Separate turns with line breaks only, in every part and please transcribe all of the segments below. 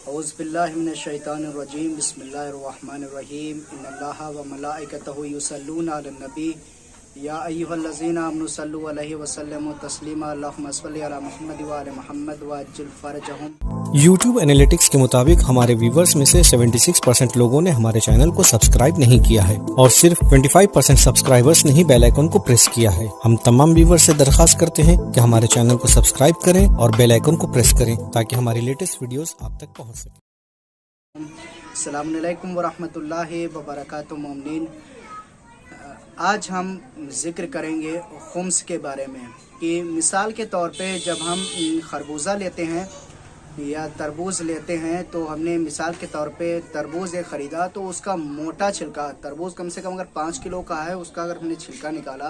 औज़ुबिल्लाहिमिनश्शैतानिर्रजीम बिस्मिल्लाहिर्रहमानिर्रहीम इन्नल्लाहा व मलाइकतहु युसल्लूना अलन नबी या अय्युहल्लज़ीना आमनु सल्लु अलैहि व सल्लिमु तस्लीमा अल्लाहुम्मा सल्लि अला मुहम्मद व आले मुहम्मद व अज्जिल फरजहुम।
YouTube एनालिटिक्स के मुताबिक हमारे व्यूवर्स में से 76% लोगों ने हमारे चैनल को सब्सक्राइब नहीं किया है और सिर्फ 25% सब्सक्राइबर्स ने ही बेल आइकन को प्रेस किया है। हम तमाम व्यूवर्स से दरखास्त करते हैं कि हमारे चैनल को सब्सक्राइब करें और बेल आइकन को प्रेस करें ताकि हमारी लेटेस्ट वीडियोस आप तक पहुंच सके।
अस्सलामु अलैकुम व रहमतुल्लाहि व बरकातुहू मोमिनीन। आज हम जिक्र करेंगे खुम्स के बारे में कि मिसाल के तौर पे जब हम खरबूजा लेते हैं या तरबूज लेते हैं तो हमने मिसाल के तौर पे तरबूज एक ख़रीदा तो उसका मोटा छिलका, तरबूज कम से कम अगर 5 किलो का है उसका अगर हमने छिलका निकाला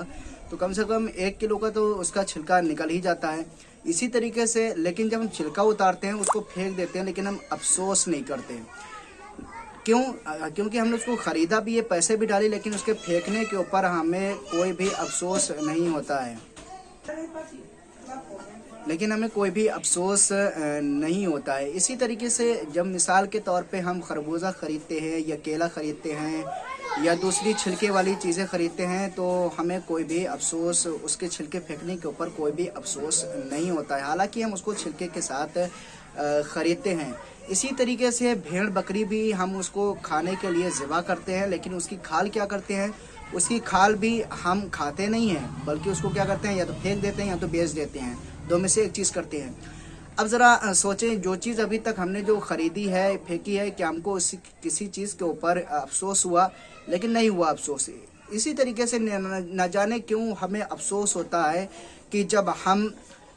तो कम से कम 1 किलो का तो उसका छिलका निकल ही जाता है। इसी तरीके से लेकिन जब हम छिलका उतारते हैं उसको फेंक देते हैं, लेकिन हम अफसोस नहीं करते। क्यों? क्योंकि हमने उसको ख़रीदा भी है, पैसे भी डाले, लेकिन उसके फेंकने के ऊपर हमें कोई भी अफसोस नहीं होता है। नहीं होता है। इसी तरीके से जब मिसाल के तौर पे हम खरबूजा ख़रीदते हैं या केला ख़रीदते हैं या दूसरी छिलके वाली चीज़ें ख़रीदते हैं तो हमें कोई भी अफसोस, उसके छिलके फेंकने के ऊपर कोई भी अफसोस नहीं होता है, हालांकि हम उसको छिलके के साथ ख़रीदते हैं। इसी तरीके से भेड़ बकरी भी हम उसको खाने के लिए ज़िबा करते हैं, लेकिन उसकी खाल क्या करते हैं, उसकी खाल भी हम खाते नहीं हैं, बल्कि उसको क्या करते हैं, या तो फेंक देते हैं या तो बेच देते हैं, दो में से एक चीज़ करते हैं। अब ज़रा सोचें, जो चीज़ अभी तक हमने जो ख़रीदी है, फेंकी है, कि हमको किसी चीज़ के ऊपर अफसोस हुआ, लेकिन नहीं हुआ अफसोस। इसी तरीके से न जाने क्यों हमें अफसोस होता है कि जब हम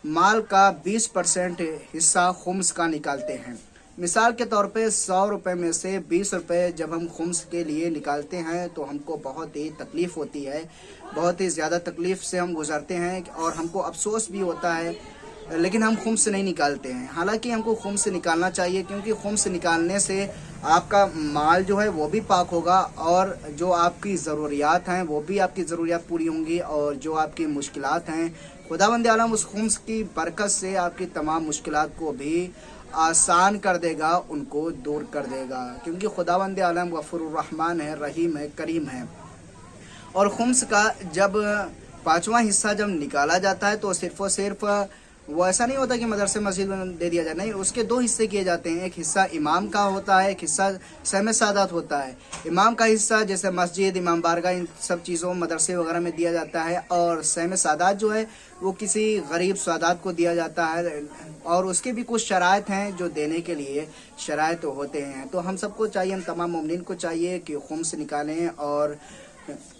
माल का 20% हिस्सा खुम्स का निकालते हैं। मिसाल के तौर पे 100 रुपये में से 20 रुपये जब हम खुम्स के लिए निकालते हैं तो हमको बहुत ही तकलीफ़ होती है, बहुत ही ज़्यादा तकलीफ़ से हम गुज़रते हैं और हमको अफसोस भी होता है, लेकिन हम खुम्स नहीं निकालते हैं। हालांकि हमको खुम्स निकालना चाहिए, क्योंकि खुम्स निकालने से आपका माल जो है वो भी पाक होगा और जो आपकी ज़रूरियात हैं वो भी आपकी ज़रूरियात पूरी होंगी, और जो आपकी मुश्किलात हैं खुदावंद आलम उस खुम्स की बरकत से आपकी तमाम मुश्किलात को भी आसान कर देगा, उनको दूर कर देगा, क्योंकि खुदावंद आलम गफूरुर रहमान है, रहीम है, करीम है। और खुम्स का जब 5वां हिस्सा जब निकाला जाता है तो सिर्फ़ और सिर्फ वो ऐसा नहीं होता कि मदरसे मस्जिद में दे दिया जाए, नहीं, उसके 2 हिस्से किए जाते हैं। एक हिस्सा इमाम का होता है, एक हिस्सा सहमे सादात होता है। इमाम का हिस्सा जैसे मस्जिद, इमाम बारगाह, इन सब चीज़ों मदरसे वगैरह में दिया जाता है, और सहमे सादात जो है वो किसी गरीब सादात को दिया जाता है, और उसके भी कुछ शराइत हैं जो देने के लिए शराइत होते हैं। तो हम सबको चाहिए, हम तमाम मोमिनीन को चाहिए कि खुम्स निकालें, और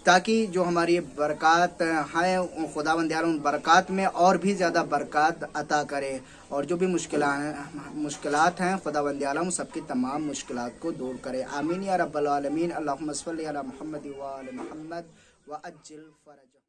ताकि जो हमारी बरक़ात हैं खुदावंद उन बरक़ात में और भी ज़्यादा बरक़ात अता करे, और जो भी मुश्किलात हैं खुदावंद आलम सबकी तमाम मुश्किलात को दूर करे। आमीन या रब्बल आलमीन। अल्लाहुम्मा सल्लि अला मुहम्मद व आले मुहम्मद व अज्जिल फरज।